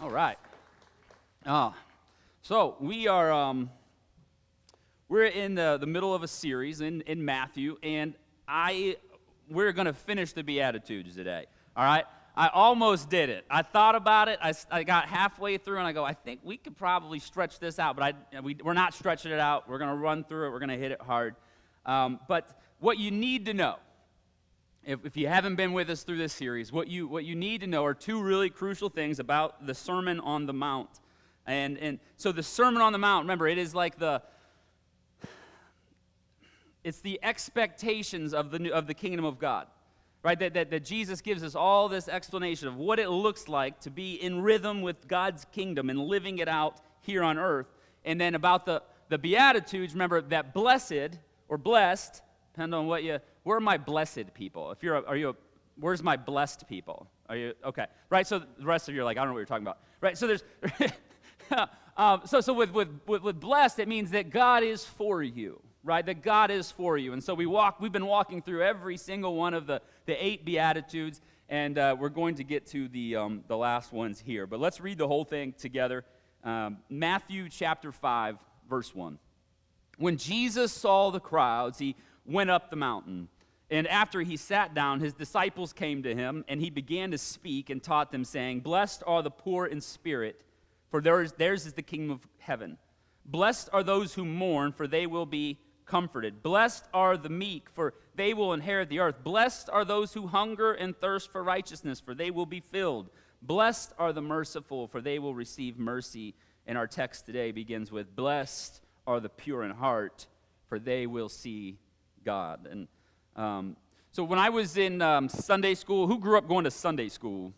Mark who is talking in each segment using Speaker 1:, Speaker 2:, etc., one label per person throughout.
Speaker 1: All right. So we are we're in the middle of a series in Matthew, and we're going to finish the Beatitudes today. All right. I almost did it. I thought about it. I got halfway through, and I go, I think we could probably stretch this out, but we're not stretching it out. We're going to run through it. We're going to hit it hard. But what you need to know, if you haven't been with us through this series, what you need to know are two really crucial things about the Sermon on the Mount. And so the Sermon on the Mount, remember, it is like it's the expectations of the kingdom of God, right? That Jesus gives us all this explanation of what it looks like to be in rhythm with God's kingdom and living it out here on earth. And then about the Beatitudes, remember that blessed or blessed, depending on where are my blessed people? Where's my blessed people? Are you, okay, right? So the rest of you are like, I don't know what you're talking about, right? So there's, so with blessed, it means that God is for you, right? That God is for you. And so we've been walking through every single one of the 8 Beatitudes, and we're going to get to the last ones here. But let's read the whole thing together. Matthew chapter 5, verse 1. When Jesus saw the crowds, he went up the mountain. And after he sat down, his disciples came to him, and he began to speak and taught them, saying, Blessed are the poor in spirit, for theirs is the kingdom of heaven. Blessed are those who mourn, for they will be comforted. Blessed are the meek, for they will inherit the earth. Blessed are those who hunger and thirst for righteousness, for they will be filled. Blessed are the merciful, for they will receive mercy. And our text today begins with, Blessed are the pure in heart, for they will see God. And so when I was in Sunday school, who grew up going to Sunday school?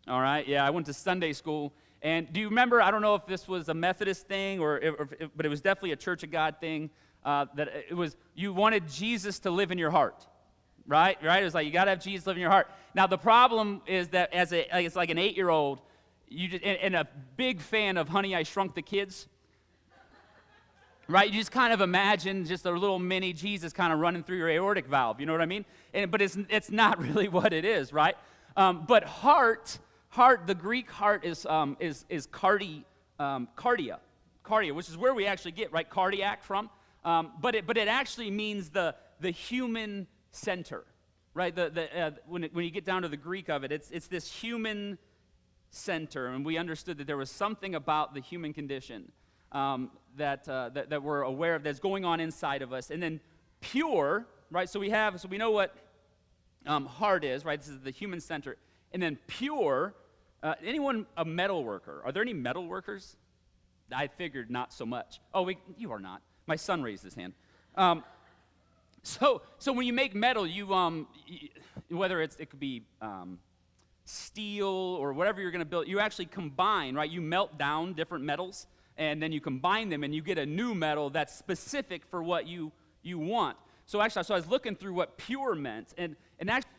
Speaker 1: All right, yeah, I went to Sunday school. And do you remember, I don't know if this was a Methodist thing, but it was definitely a Church of God thing, that it was, you wanted Jesus to live in your heart, right? It was like, you got to have Jesus live in your heart. Now, the problem is that it's like an 8-year-old, and a big fan of Honey, I Shrunk the Kids, right? You just kind of imagine just a little mini Jesus kind of running through your aortic valve, you know what I mean? But it's not really what it is, right? But heart, the Greek heart is cardia, which is where we actually get, right, cardiac from. But it actually means the human center, right? When you get down to the Greek of it, it's this human center, and we understood that there was something about the human condition that we're aware of that's going on inside of us. And then pure, right? So we know what heart is, right? This is the human center. And then pure. Anyone a metal worker? Are there any metal workers? I figured not so much. Oh, you are not. My son raised his hand. So when you make metal, whether it could be steel or whatever you're going to build, you actually combine, right? You melt down different metals, and then you combine them, and you get a new metal that's specific for what you want. So I was looking through what pure meant, and actually,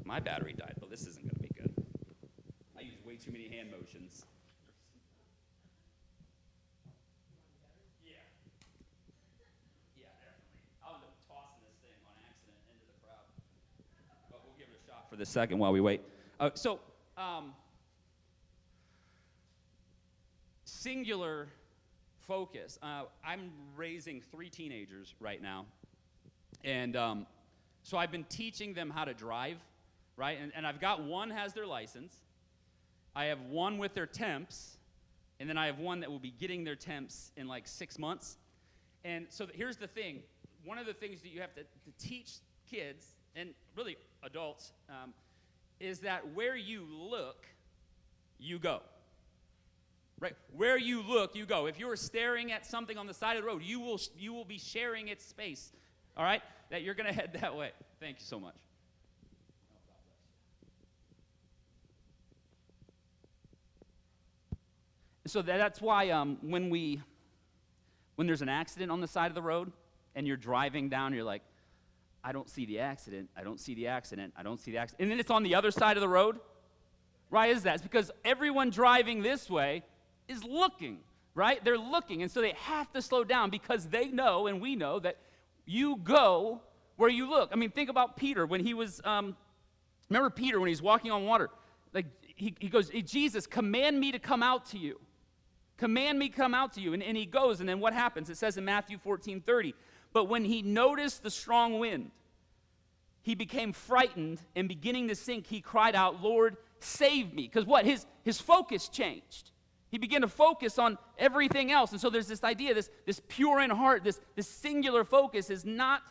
Speaker 1: my battery died, but this isn't going to be good. I use way too many hand motions. Yeah. Yeah, definitely. I'll end up tossing this thing on accident into the crowd. But we'll give it a shot for this second while we wait. Singular focus. I'm raising 3 teenagers right now. And so I've been teaching them how to drive, right? And I've got one has their license. I have one with their temps. And then I have one that will be getting their temps in like 6 months. And so here's the thing. One of the things that you have to teach kids, and really adults, is that where you look, you go. Right? Where you look, you go. If you're staring at something on the side of the road, you will be sharing its space. All right? That you're going to head that way. Thank you so much. So that's why when there's an accident on the side of the road and you're driving down, you're like, I don't see the accident. I don't see the accident. I don't see the accident. And then it's on the other side of the road. Why is that? It's because everyone driving this way is looking, right? They're looking, and so they have to slow down because they know, and we know, that you go where you look. I mean, think about Peter when he was, remember Peter when he's walking on water? Like, he goes, hey, Jesus, command me to come out to you. Command me to come out to you. And he goes, and then what happens? It says in Matthew 14:30, but when he noticed the strong wind, he became frightened, and beginning to sink, he cried out, Lord, save me. Because what? His focus changed. He began to focus on everything else. And so there's this idea, this pure in heart, this singular focus is not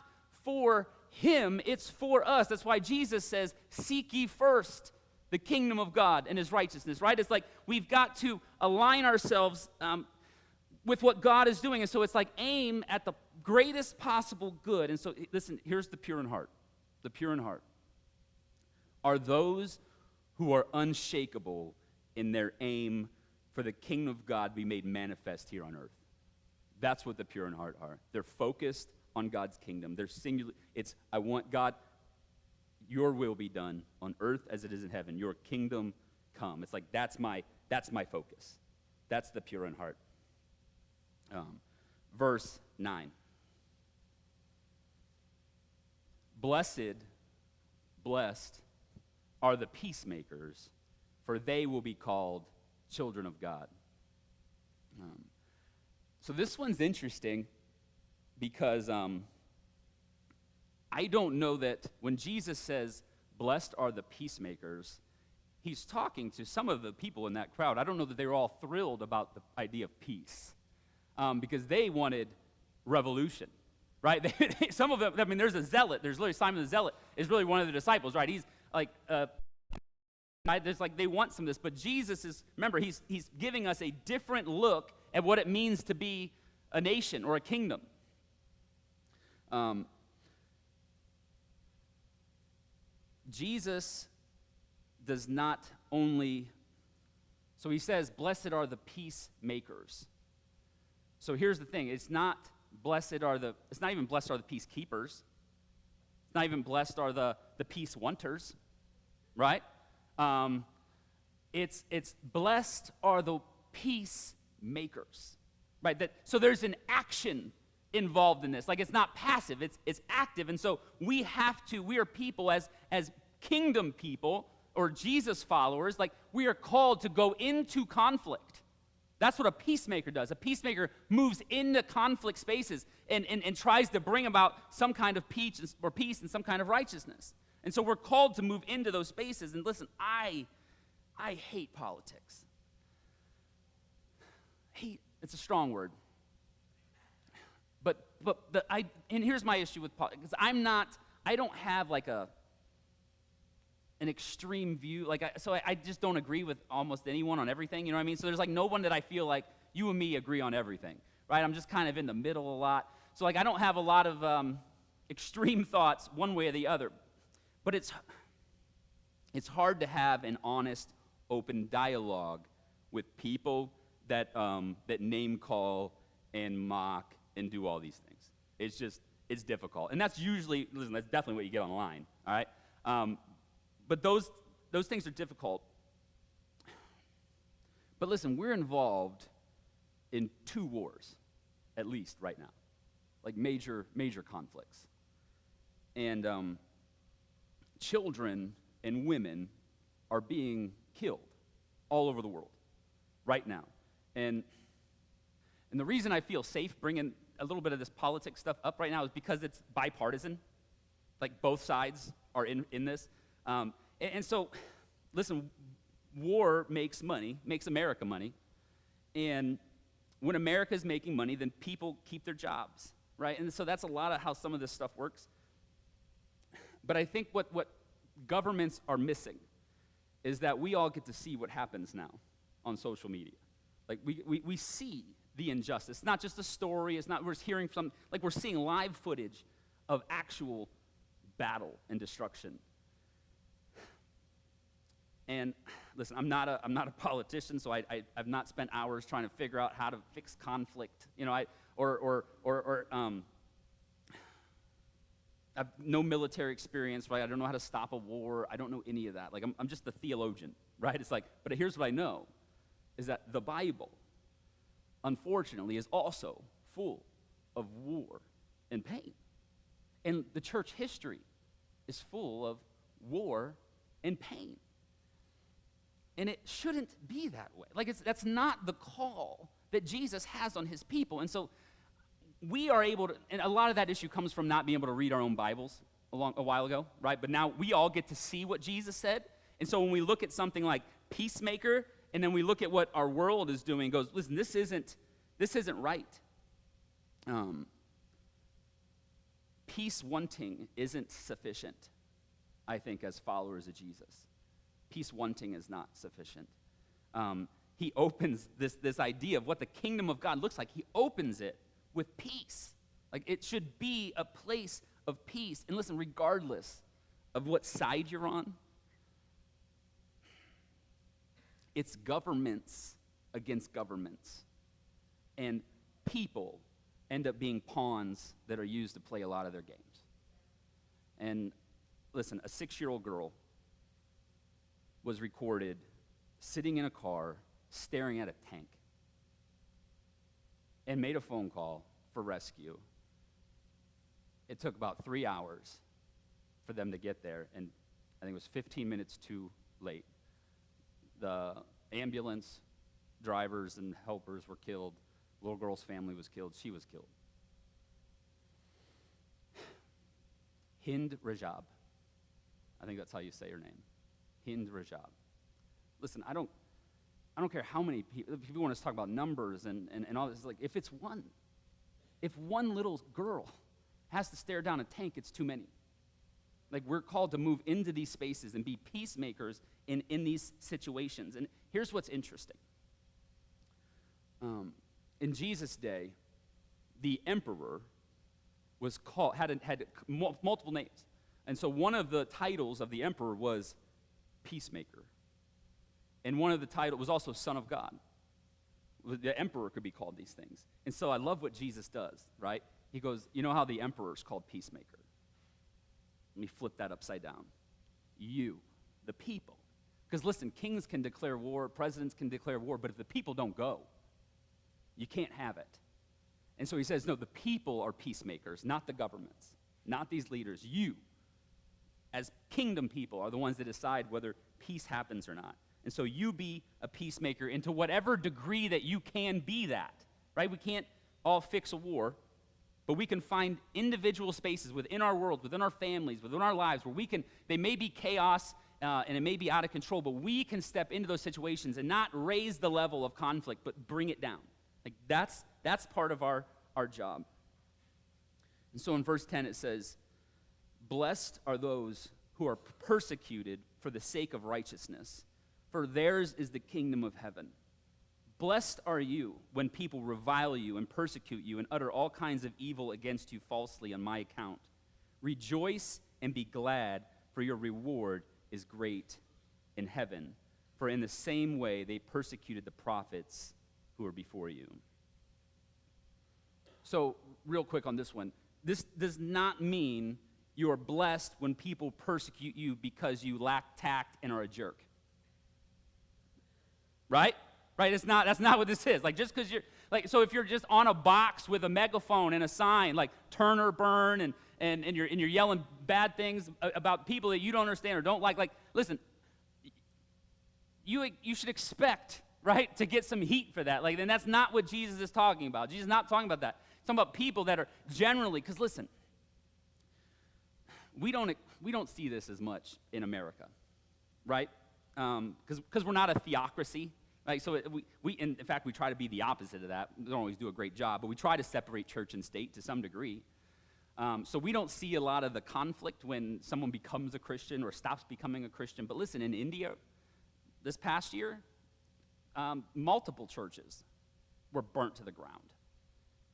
Speaker 1: for him, it's for us. That's why Jesus says, seek ye first the kingdom of God and his righteousness, right? It's like we've got to align ourselves with what God is doing. And so it's like aim at the greatest possible good. And so listen, here's the pure in heart. The pure in heart are those who are unshakable in their aim for the kingdom of God be made manifest here on earth. That's what the pure in heart are. They're focused on God's kingdom. They're singular. It's, I want God, your will be done on earth as it is in heaven. Your kingdom come. It's like, that's my focus. That's the pure in heart. Verse 9. Blessed are the peacemakers, for they will be called children of God. So this one's interesting because I don't know that when Jesus says, blessed are the peacemakers, he's talking to some of the people in that crowd. I don't know that they were all thrilled about the idea of peace because they wanted revolution, right? Some of them, I mean, there's a zealot. There's literally Simon the Zealot is really one of the disciples, right? He's like, there's like they want some of this, but Jesus is, remember, he's giving us a different look at what it means to be a nation or a kingdom. Jesus does not only, so he says, blessed are the peacemakers. So here's the thing, it's not even blessed are the peacekeepers. It's not even blessed are the peace wanters, right? It's blessed are the peacemakers, right? So there's an action involved in this. Like it's not passive, it's active. And so we are people as kingdom people or Jesus followers, like we are called to go into conflict. That's what a peacemaker does. A peacemaker moves into conflict spaces and tries to bring about some kind of peace and some kind of righteousness. And so we're called to move into those spaces. And listen, I hate politics. Hate, it's a strong word. And here's my issue with politics. I don't have like an extreme view. I just don't agree with almost anyone on everything, you know what I mean? So there's like no one that I feel like you and me agree on everything, right? I'm just kind of in the middle a lot. So like I don't have a lot of extreme thoughts one way or the other. But it's hard to have an honest, open dialogue with people that name call and mock and do all these things. It's difficult. And that's definitely what you get online, all right? But those things are difficult. But listen, we're involved in 2 wars, at least right now, like major conflicts. And children and women are being killed all over the world right now. And the reason I feel safe bringing a little bit of this politics stuff up right now is because it's bipartisan. Like both sides are in this. And so, listen, war makes money, makes America money. And when America's making money, then people keep their jobs, right? And so that's a lot of how some of this stuff works. But I think what governments are missing is that we all get to see what happens now on social media. Like we see the injustice. It's not just a story. It's not we're hearing from, like we're seeing live footage of actual battle and destruction. And listen, I'm not a politician, so I've not spent hours trying to figure out how to fix conflict. You know, I have no military experience, right? I don't know how to stop a war. I don't know any of that. Like I'm just a theologian, right? It's like, but here's what I know, is that the Bible, unfortunately, is also full of war and pain. And the church history is full of war and pain. And it shouldn't be that way. Like that's not the call that Jesus has on his people. And so we are able to, and a lot of that issue comes from not being able to read our own Bibles a while ago, right? But now we all get to see what Jesus said. And so when we look at something like Peacemaker, and then we look at what our world is doing, goes, listen, this isn't right. Peace wanting isn't sufficient, I think, as followers of Jesus. Peace wanting is not sufficient. He opens this idea of what the kingdom of God looks like. He opens it with peace. Like it should be a place of peace. And listen, regardless of what side you're on, it's governments against governments. And people end up being pawns that are used to play a lot of their games. And listen, a 6-year-old girl was recorded sitting in a car staring at a tank and made a phone call for rescue. It took about 3 hours for them to get there, and I think it was 15 minutes too late. The ambulance drivers and helpers were killed. The little girl's family was killed. She was killed. Hind Rajab. I think that's how you say her name. Hind Rajab. Listen, I don't care how many people want to talk about numbers and all this. Like, if one little girl has to stare down a tank, it's too many. Like, we're called to move into these spaces and be peacemakers in these situations. And here's what's interesting. In Jesus' day, the emperor was called, had multiple names. And so one of the titles of the emperor was Peacemaker. And one of the titles was also Son of God. The emperor could be called these things. And so I love what Jesus does, right? He goes, you know how the emperor is called Peacemaker? Let me flip that upside down. You, the people. Because listen, kings can declare war, presidents can declare war, but if the people don't go, you can't have it. And so he says, no, the people are peacemakers, not the governments, not these leaders. You, as kingdom people, are the ones that decide whether peace happens or not. And so you be a peacemaker into whatever degree that you can be that, right? We can't all fix a war, but we can find individual spaces within our world, within our families, within our lives, where they may be chaos and it may be out of control, but we can step into those situations and not raise the level of conflict, but bring it down. Like that's part of our job. And so in verse 10 it says, blessed are those who are persecuted for the sake of righteousness, for theirs is the kingdom of heaven. Blessed are you when people revile you and persecute you and utter all kinds of evil against you falsely on my account. Rejoice and be glad, for your reward is great in heaven. For in the same way they persecuted the prophets who were before you. So, real quick on this one. This does not mean You are blessed when people persecute you because you lack tact and are a jerk. Right? Right? That's not what this is. Like, just because you're, like, so if you're just on a box with a megaphone and a sign, like turn or burn, and you're yelling bad things about people that you don't understand or don't like, listen, you should expect, right, to get some heat for that. Like, and that's not what Jesus is talking about. Jesus is not talking about that. He's talking about people that are generally, because listen, we don't see this as much in America, right? Because we're not a theocracy, right? So we in fact, we try to be the opposite of that. We don't always do a great job, but we try to separate church and state to some degree. So we don't see a lot of the conflict when someone becomes a Christian or stops becoming a Christian. But listen, in India, this past year, multiple churches were burnt to the ground,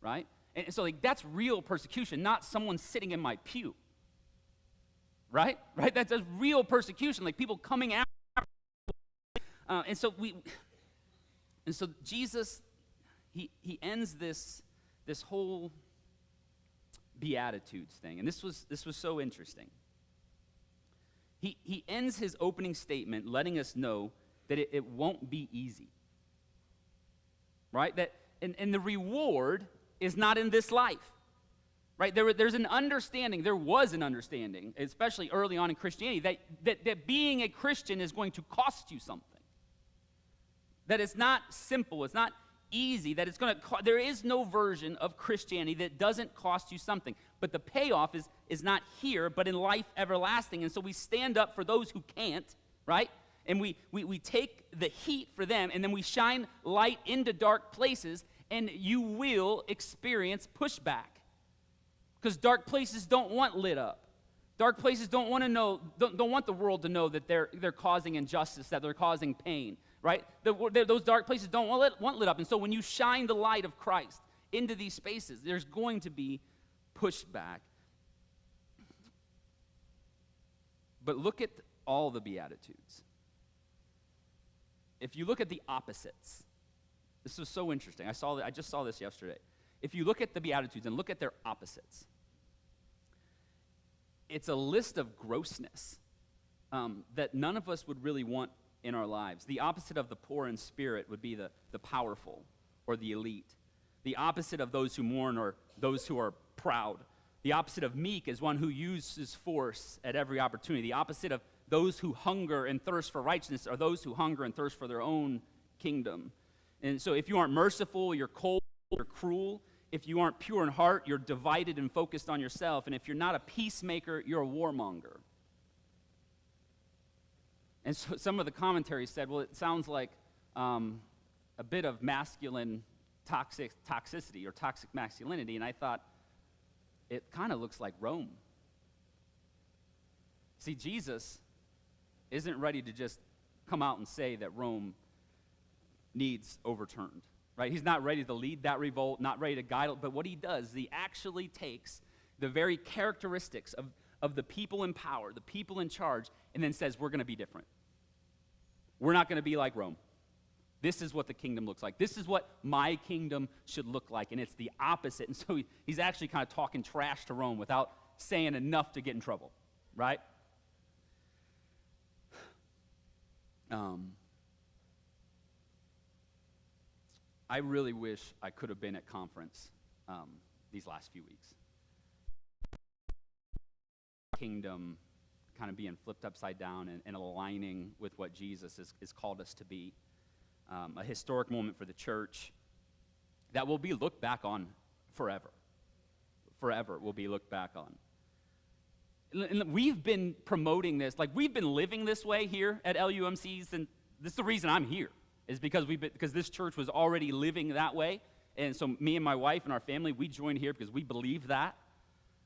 Speaker 1: right? And so, like, that's real persecution, not someone sitting in my pew, right? Right? That's real persecution, like people coming out. And so Jesus, he ends this whole Beatitudes thing, and this was so interesting. He ends his opening statement letting us know that it won't be easy, right? That and the reward is not in this life, right? There was an understanding, especially early on in Christianity, that being a Christian is going to cost you something. That it's not simple, it's not easy, that it's going to there is no version of Christianity that doesn't cost you something. But the payoff is not here, but in life everlasting. And so we stand up for those who can't, right? And we take the heat for them, and then we shine light into dark places, and you will experience pushback. Because dark places don't want lit up. Dark places don't want to know, don't want the world to know that they're causing injustice, that they're causing pain. Right? Those dark places don't want lit up. And so when you shine the light of Christ into these spaces, there's going to be pushback. But look at all the Beatitudes. If you look at the opposites, this was so interesting. I just saw this yesterday. If you look at the Beatitudes and look at their opposites, it's a list of grossness that none of us would really want in our lives. The opposite of the poor in spirit would be the powerful or the elite. The opposite of those who mourn are those who are proud. The opposite of meek is one who uses force at every opportunity. The opposite of those who hunger and thirst for righteousness are those who hunger and thirst for their own kingdom. And so if you aren't merciful, you're cold, you're cruel. If you aren't pure in heart, you're divided and focused on yourself. And if you're not a peacemaker, you're a warmonger. And so some of the commentaries said, well, it sounds like a bit of masculine toxicity or toxic masculinity. And I thought, it kind of looks like Rome. See, Jesus isn't ready to just come out and say that Rome needs overturned, right? He's not ready to lead that revolt, not ready to guide it. But what he does is he actually takes the very characteristics of the people in power, the people in charge, and then says, we're going to be different. We're not going to be like Rome. This is what the kingdom looks like. This is what my kingdom should look like, and it's the opposite. And so he's actually kind of talking trash to Rome without saying enough to get in trouble, right? I really wish I could have been at conference these last few weeks. Kingdom kind of being flipped upside down and aligning with what Jesus has called us to be. A historic moment for the church that will be looked back on forever. Forever will be looked back on. And we've been promoting this, like we've been living this way here at LUMCs, and this is the reason I'm here, is because this church was already living that way. And so me and my wife and our family, we joined here because we believe that.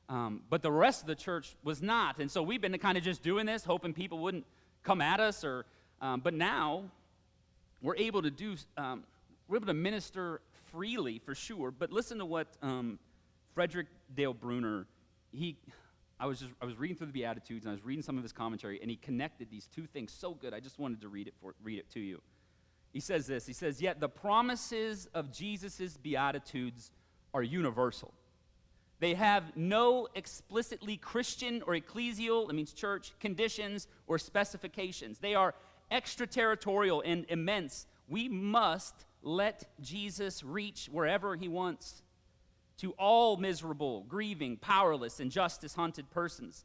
Speaker 1: But the rest of the church was not. And so we've been kind of just doing this, hoping people wouldn't come at us. But now we're able to minister freely for sure. But listen to what Frederick Dale Bruner, I was reading through the Beatitudes, and I was reading some of his commentary, and he connected these two things so good. I just wanted to read it to you. He says this. He says, yet the promises of Jesus' Beatitudes are universal. They have no explicitly Christian or ecclesial, that means church, conditions or specifications. They are extraterritorial and immense. We must let Jesus reach wherever he wants. To all miserable, grieving, powerless, and justice-hunted persons.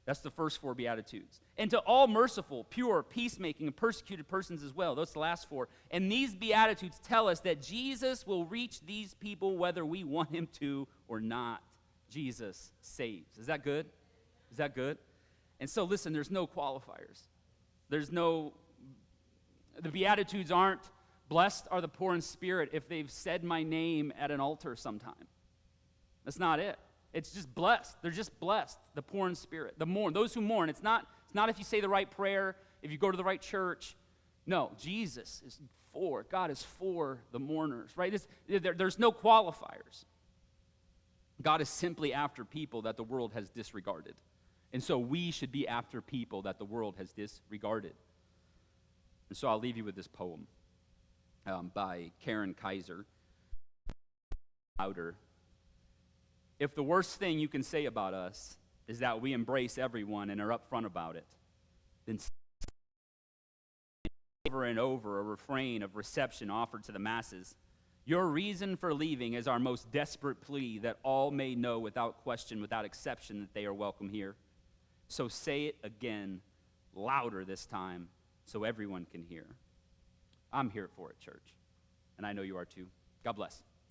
Speaker 1: That's the first 4 Beatitudes. And to all merciful, pure, peacemaking, and persecuted persons as well. Those are the last 4. And these Beatitudes tell us that Jesus will reach these people whether we want him to or not. Jesus saves. Is that good? Is that good? And so listen, there's no qualifiers. The Beatitudes aren't, blessed are the poor in spirit if they've said my name at an altar sometime. That's not it. It's just blessed. They're just blessed, the poor in spirit, the mourn, those who mourn. It's not if you say the right prayer, if you go to the right church. No, Jesus is for, God is for the mourners, right? There's no qualifiers. God is simply after people that the world has disregarded. And so we should be after people that the world has disregarded. And so I'll leave you with this poem by Karen Kaiser. Louder. If the worst thing you can say about us is that we embrace everyone and are upfront about it, then over and over a refrain of reception offered to the masses. Your reason for leaving is our most desperate plea that all may know without question, without exception, that they are welcome here. So say it again, louder this time, so everyone can hear. I'm here for it, church, and I know you are too. God bless.